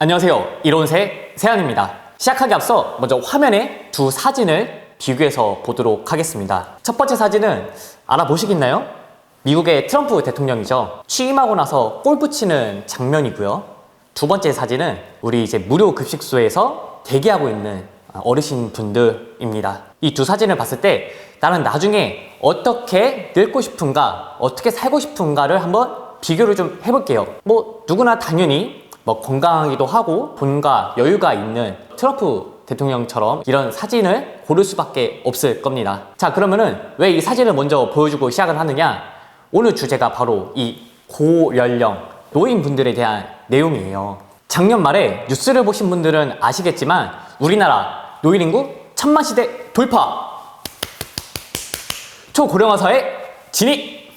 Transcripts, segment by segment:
안녕하세요. 이론세 세안입니다. 시작하기 앞서 먼저 화면에 두 사진을 비교해서 보도록 하겠습니다. 첫 번째 사진은 알아보시겠나요? 미국의 트럼프 대통령이죠. 취임하고 나서 골프 치는 장면이고요. 두 번째 사진은 우리 이제 무료 급식소에서 대기하고 있는 어르신 분들입니다. 이 두 사진을 봤을 때 나는 나중에 어떻게 늙고 싶은가, 어떻게 살고 싶은가를 한번 비교를 좀 해볼게요. 누구나 당연히 건강하기도 하고 돈과 여유가 있는 트럼프 대통령처럼 이런 사진을 고를 수밖에 없을 겁니다. 자, 그러면은 왜 이 사진을 먼저 보여주고 시작을 하느냐? 오늘 주제가 바로 이 고연령 노인분들에 대한 내용이에요. 작년 말에 뉴스를 보신 분들은 아시겠지만 우리나라 노인 인구 1000만 시대 돌파! 초고령화 사회 진입!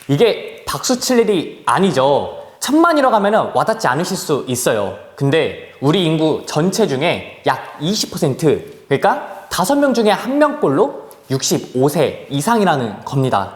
이게 박수 칠 일이 아니죠. 1000만이라고 하면 와닿지 않으실 수 있어요. 근데 우리 인구 전체 중에 약 20%, 그러니까 5명 중에 1명꼴로 65세 이상이라는 겁니다.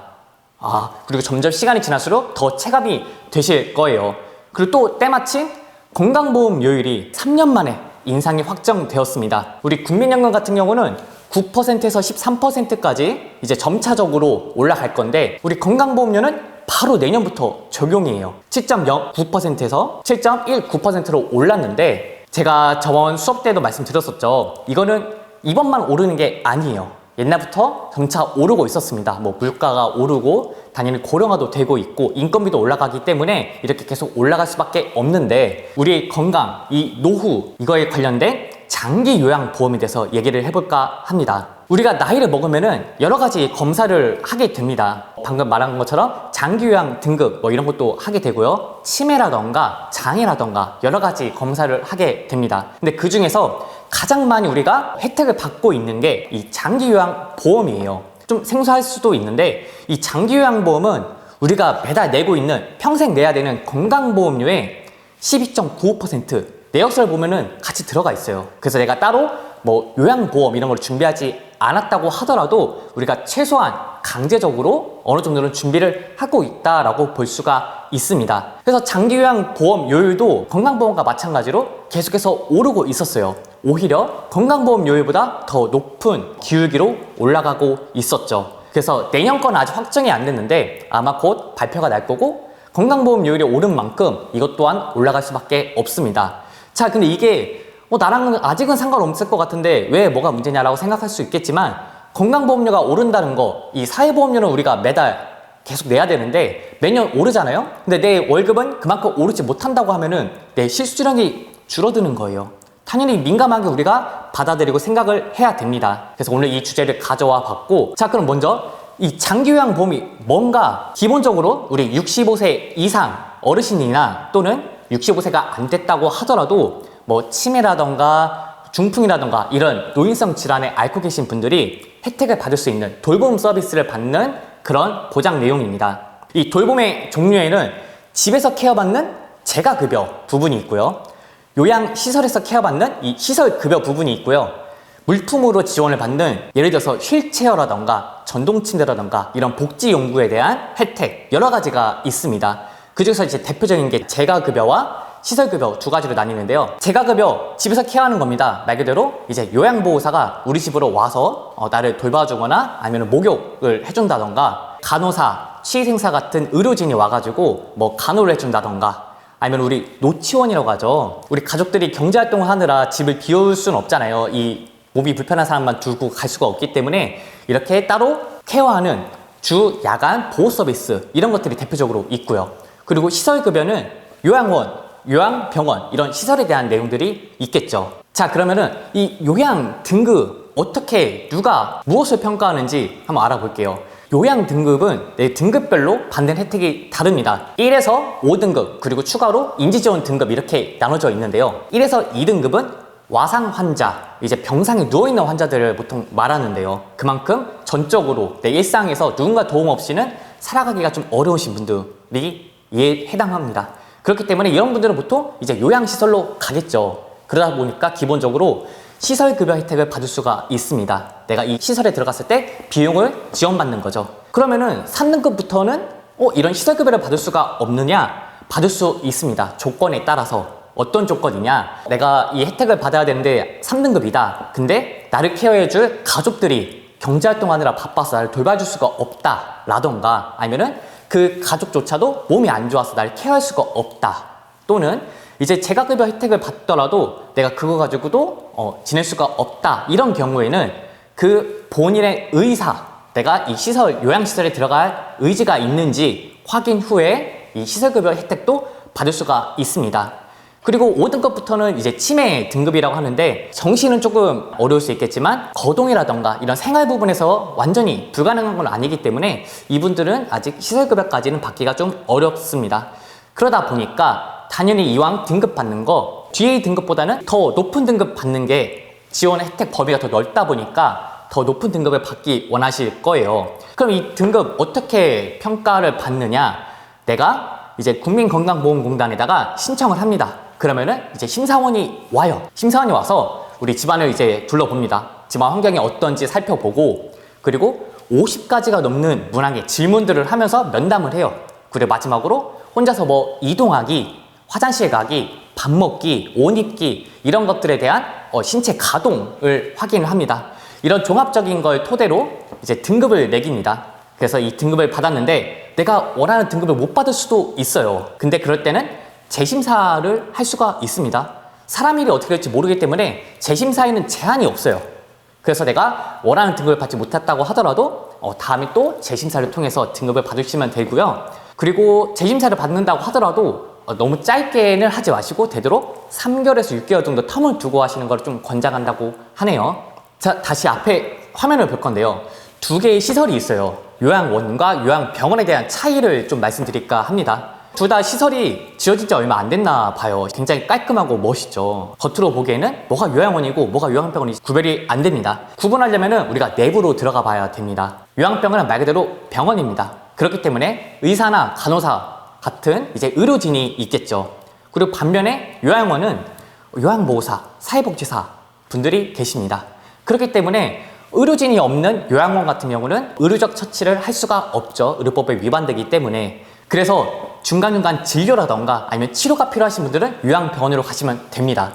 그리고 점점 시간이 지날수록 더 체감이 되실 거예요. 그리고 또 때마침 건강보험료율이 3년 만에 인상이 확정되었습니다. 우리 국민연금 같은 경우는 9%에서 13%까지 이제 점차적으로 올라갈 건데 우리 건강보험료는 바로 내년부터 적용이에요. 7.09%에서 7.19%로 올랐는데 제가 저번 수업 때도 말씀드렸었죠. 이거는 이번만 오르는 게 아니에요. 옛날부터 점차 오르고 있었습니다. 물가가 오르고 당연히 고령화도 되고 있고 인건비도 올라가기 때문에 이렇게 계속 올라갈 수밖에 없는데 우리의 건강, 이 노후 이거에 관련된 장기 요양보험에 대해서 얘기를 해볼까 합니다. 우리가 나이를 먹으면은 여러 가지 검사를 하게 됩니다. 방금 말한 것처럼 장기요양 등급 이런 것도 하게 되고요. 치매라던가 장애라던가 여러 가지 검사를 하게 됩니다. 근데 그 중에서 가장 많이 우리가 혜택을 받고 있는 게 이 장기요양보험이에요. 좀 생소할 수도 있는데 이 장기요양보험은 우리가 매달 내고 있는 평생 내야 되는 건강보험료의 12.95% 내역서를 보면은 같이 들어가 있어요. 그래서 내가 따로 요양보험 이런 걸 준비하지 않았다고 하더라도 우리가 최소한 강제적으로 어느 정도는 준비를 하고 있다라고 볼 수가 있습니다. 그래서 장기요양보험료율도 건강보험과 마찬가지로 계속해서 오르고 있었어요. 오히려 건강보험료율보다 더 높은 기울기로 올라가고 있었죠. 그래서 내년 건 아직 확정이 안 됐는데 아마 곧 발표가 날 거고 건강보험료율이 오른 만큼 이것 또한 올라갈 수밖에 없습니다. 자, 근데 이게 나랑은 아직은 상관없을 것 같은데 왜 뭐가 문제냐라고 생각할 수 있겠지만 건강보험료가 오른다는 거, 이 사회보험료는 우리가 매달 계속 내야 되는데 매년 오르잖아요? 근데 내 월급은 그만큼 오르지 못한다고 하면은 내 실수령이 줄어드는 거예요. 당연히 민감하게 우리가 받아들이고 생각을 해야 됩니다. 그래서 오늘 이 주제를 가져와 봤고, 자, 그럼 먼저 이 장기요양보험이 뭔가 기본적으로 우리 65세 이상 어르신이나 또는 65세가 안 됐다고 하더라도 치매라던가 중풍이라던가 이런 노인성 질환에 앓고 계신 분들이 혜택을 받을 수 있는 돌봄 서비스를 받는 그런 보장 내용입니다. 이 돌봄의 종류에는 집에서 케어받는 재가급여 부분이 있고요. 요양시설에서 케어받는 이 시설급여 부분이 있고요. 물품으로 지원을 받는 예를 들어서 휠체어라던가 전동침대라던가 이런 복지용구에 대한 혜택 여러 가지가 있습니다. 그 중에서 이제 대표적인 게 재가급여와 시설급여 두 가지로 나뉘는데요. 재가급여 집에서 케어하는 겁니다. 말 그대로 이제 요양보호사가 우리 집으로 와서 나를 돌봐주거나 아니면 목욕을 해준다던가 간호사, 취생사 같은 의료진이 와가지고 간호를 해준다던가 아니면 우리 노치원이라고 하죠. 우리 가족들이 경제활동을 하느라 집을 비울 수는 없잖아요. 이 몸이 불편한 사람만 두고 갈 수가 없기 때문에 이렇게 따로 케어하는 주, 야간 보호 서비스 이런 것들이 대표적으로 있고요. 그리고 시설급여는 요양원, 요양병원 이런 시설에 대한 내용들이 있겠죠. 자, 그러면은 이 요양 등급 어떻게 누가 무엇을 평가하는지 한번 알아볼게요. 요양 등급은 내 등급별로 받는 혜택이 다릅니다. 1에서 5등급 그리고 추가로 인지지원 등급 이렇게 나눠져 있는데요. 1에서 2등급은 와상 환자, 이제 병상에 누워있는 환자들을 보통 말하는데요. 그만큼 전적으로 내 일상에서 누군가 도움 없이는 살아가기가 좀 어려우신 분들이 해당합니다. 그렇기 때문에 이런 분들은 보통 이제 요양시설로 가겠죠. 그러다 보니까 기본적으로 시설급여 혜택을 받을 수가 있습니다. 내가 이 시설에 들어갔을 때 비용을 지원받는 거죠. 그러면은 3등급부터는 이런 시설급여를 받을 수가 없느냐? 받을 수 있습니다. 조건에 따라서. 어떤 조건이냐? 내가 이 혜택을 받아야 되는데 3등급이다. 근데 나를 케어해줄 가족들이 경제활동하느라 바빠서 나를 돌봐줄 수가 없다. 라던가 아니면은 그 가족조차도 몸이 안 좋아서 나를 케어할 수가 없다. 또는 이제 재가급여 혜택을 받더라도 내가 그거 가지고도 지낼 수가 없다. 이런 경우에는 그 본인의 의사, 내가 이 시설, 요양시설에 들어갈 의지가 있는지 확인 후에 이 시설급여 혜택도 받을 수가 있습니다. 그리고 5등급부터는 이제 치매 등급이라고 하는데 정시는 조금 어려울 수 있겠지만 거동이라던가 이런 생활 부분에서 완전히 불가능한 건 아니기 때문에 이분들은 아직 시설급여까지는 받기가 좀 어렵습니다. 그러다 보니까 당연히 이왕 등급 받는 거 DA 등급보다는 더 높은 등급 받는 게 지원 혜택 범위가 더 넓다 보니까 더 높은 등급을 받기 원하실 거예요. 그럼 이 등급 어떻게 평가를 받느냐? 내가 이제 국민건강보험공단에다가 신청을 합니다. 그러면은 이제 심사원이 와요. 심사원이 와서 우리 집안을 이제 둘러봅니다. 집안 환경이 어떤지 살펴보고 그리고 50가지가 넘는 문항의 질문들을 하면서 면담을 해요. 그리고 마지막으로 혼자서 뭐 이동하기, 화장실 가기, 밥 먹기, 옷 입기 이런 것들에 대한 신체 가동을 확인을 합니다. 이런 종합적인 걸 토대로 이제 등급을 매깁니다. 그래서 이 등급을 받았는데 내가 원하는 등급을 못 받을 수도 있어요. 근데 그럴 때는 재심사를 할 수가 있습니다. 사람 일이 어떻게 될지 모르기 때문에 재심사에는 제한이 없어요. 그래서 내가 원하는 등급을 받지 못했다고 하더라도 다음에 또 재심사를 통해서 등급을 받으시면 되고요. 그리고 재심사를 받는다고 하더라도 너무 짧게는 하지 마시고 되도록 3개월에서 6개월 정도 텀을 두고 하시는 걸 좀 권장한다고 하네요. 자, 다시 앞에 화면을 볼 건데요. 두 개의 시설이 있어요. 요양원과 요양병원에 대한 차이를 좀 말씀드릴까 합니다. 둘 다 시설이 지어진 지 얼마 안 됐나 봐요. 굉장히 깔끔하고 멋있죠. 겉으로 보기에는 뭐가 요양원이고 뭐가 요양병원인지 구별이 안 됩니다. 구분하려면 우리가 내부로 들어가 봐야 됩니다. 요양병원은 말 그대로 병원입니다. 그렇기 때문에 의사나 간호사 같은 이제 의료진이 있겠죠. 그리고 반면에 요양원은 요양보호사, 사회복지사 분들이 계십니다. 그렇기 때문에 의료진이 없는 요양원 같은 경우는 의료적 처치를 할 수가 없죠. 의료법에 위반되기 때문에. 그래서 중간중간 진료라던가 아니면 치료가 필요하신 분들은 요양병원으로 가시면 됩니다.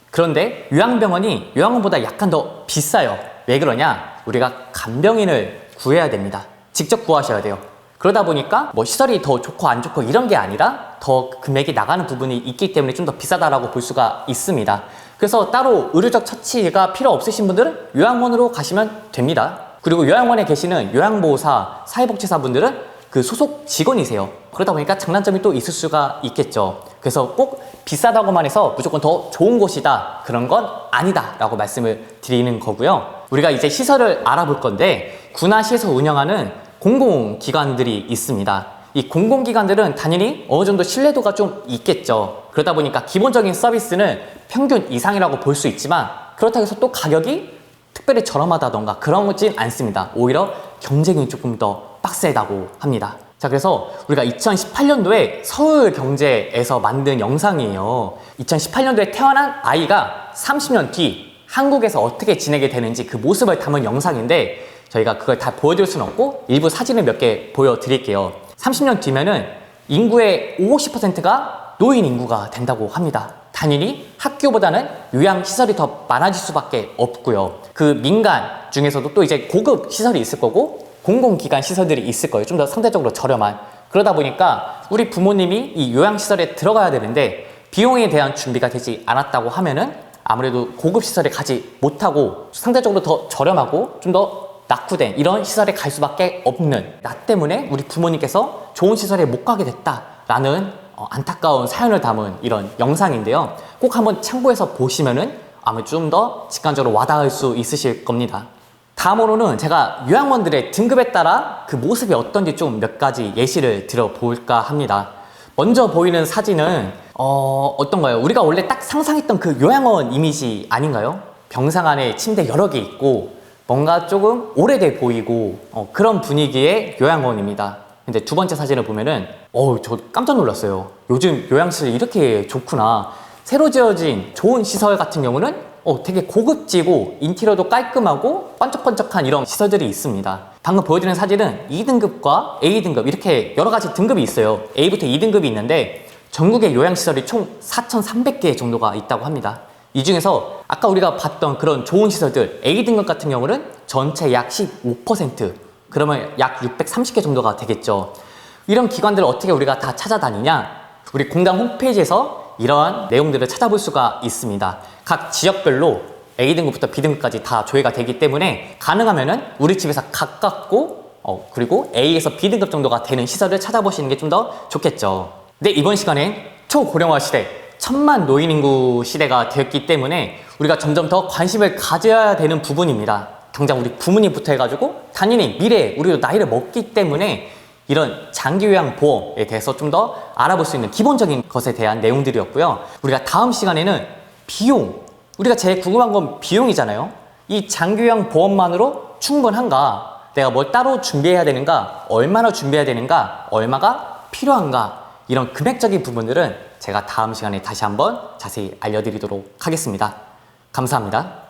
그런데 요양병원이 요양원보다 약간 더 비싸요. 왜 그러냐? 우리가 간병인을 구해야 됩니다. 직접 구하셔야 돼요. 그러다 보니까 뭐 시설이 더 좋고 안 좋고 이런 게 아니라 더 금액이 나가는 부분이 있기 때문에 좀 더 비싸다라고 볼 수가 있습니다. 그래서 따로 의료적 처치가 필요 없으신 분들은 요양원으로 가시면 됩니다. 그리고 요양원에 계시는 요양보호사, 사회복지사 분들은 그 소속 직원이세요. 그러다 보니까 장단점이 또 있을 수가 있겠죠. 그래서 꼭 비싸다고만 해서 무조건 더 좋은 곳이다 그런 건 아니다 라고 말씀을 드리는 거고요. 우리가 이제 시설을 알아볼 건데 군화시에서 운영하는 공공기관들이 있습니다. 이 공공기관들은 당연히 어느 정도 신뢰도가 좀 있겠죠. 그러다 보니까 기본적인 서비스는 평균 이상이라고 볼 수 있지만 그렇다고 해서 또 가격이 특별히 저렴하다던가 그런 거진 않습니다. 오히려 경쟁이 조금 더 빡세다고 합니다. 자, 그래서 우리가 2018년도에 서울경제에서 만든 영상이에요. 2018년도에 태어난 아이가 30년 뒤 한국에서 어떻게 지내게 되는지 그 모습을 담은 영상인데 저희가 그걸 다 보여드릴 수는 없고 일부 사진을 몇 개 보여드릴게요. 30년 뒤면은 인구의 50%가 노인 인구가 된다고 합니다. 당연히 학교보다는 요양시설이 더 많아질 수밖에 없고요. 그 민간 중에서도 또 이제 고급 시설이 있을 거고 공공기관 시설들이 있을 거예요. 좀 더 상대적으로 저렴한. 그러다 보니까 우리 부모님이 이 요양시설에 들어가야 되는데 비용에 대한 준비가 되지 않았다고 하면은 아무래도 고급 시설에 가지 못하고 상대적으로 더 저렴하고 좀 더 낙후된 이런 시설에 갈 수밖에 없는 나 때문에 우리 부모님께서 좋은 시설에 못 가게 됐다라는 안타까운 사연을 담은 이런 영상인데요. 꼭 한번 참고해서 보시면은 아마 좀 더 직관적으로 와닿을 수 있으실 겁니다. 다음으로는 제가 요양원들의 등급에 따라 그 모습이 어떤지 좀 몇 가지 예시를 들어볼까 합니다. 먼저 보이는 사진은 어떤가요? 우리가 원래 딱 상상했던 그 요양원 이미지 아닌가요? 병상 안에 침대 여러 개 있고 뭔가 조금 오래돼 보이고 그런 분위기의 요양원입니다. 근데 두 번째 사진을 보면은 저 깜짝 놀랐어요. 요즘 요양시설이 이렇게 좋구나. 새로 지어진 좋은 시설 같은 경우는 되게 고급지고 인테리어도 깔끔하고 번쩍번쩍한 이런 시설들이 있습니다. 방금 보여드린 사진은 2등급과 A등급 이렇게 여러 가지 등급이 있어요. A부터 2등급이 있는데 전국에 요양시설이 총 4,300개 정도가 있다고 합니다. 이 중에서 아까 우리가 봤던 그런 좋은 시설들 A등급 같은 경우는 전체 약 15%, 그러면 약 630개 정도가 되겠죠. 이런 기관들을 어떻게 우리가 다 찾아다니냐? 우리 공단 홈페이지에서 이러한 내용들을 찾아볼 수가 있습니다. 각 지역별로 A등급부터 B등급까지 다 조회가 되기 때문에 가능하면은 우리 집에서 가깝고 그리고 A에서 B등급 정도가 되는 시설을 찾아보시는 게 좀 더 좋겠죠. 근데 이번 시간엔 초고령화 시대, 천만 노인 인구 시대가 되었기 때문에 우리가 점점 더 관심을 가져야 되는 부분입니다. 당장 우리 부모님부터 해가지고 당연히 미래에 우리도 나이를 먹기 때문에 이런 장기요양보험에 대해서 좀 더 알아볼 수 있는 기본적인 것에 대한 내용들이었고요. 우리가 다음 시간에는 비용, 우리가 제일 궁금한 건 비용이잖아요. 이 장기요양보험만으로 충분한가? 내가 뭘 따로 준비해야 되는가? 얼마나 준비해야 되는가? 얼마가 필요한가? 이런 금액적인 부분들은 제가 다음 시간에 다시 한번 자세히 알려드리도록 하겠습니다. 감사합니다.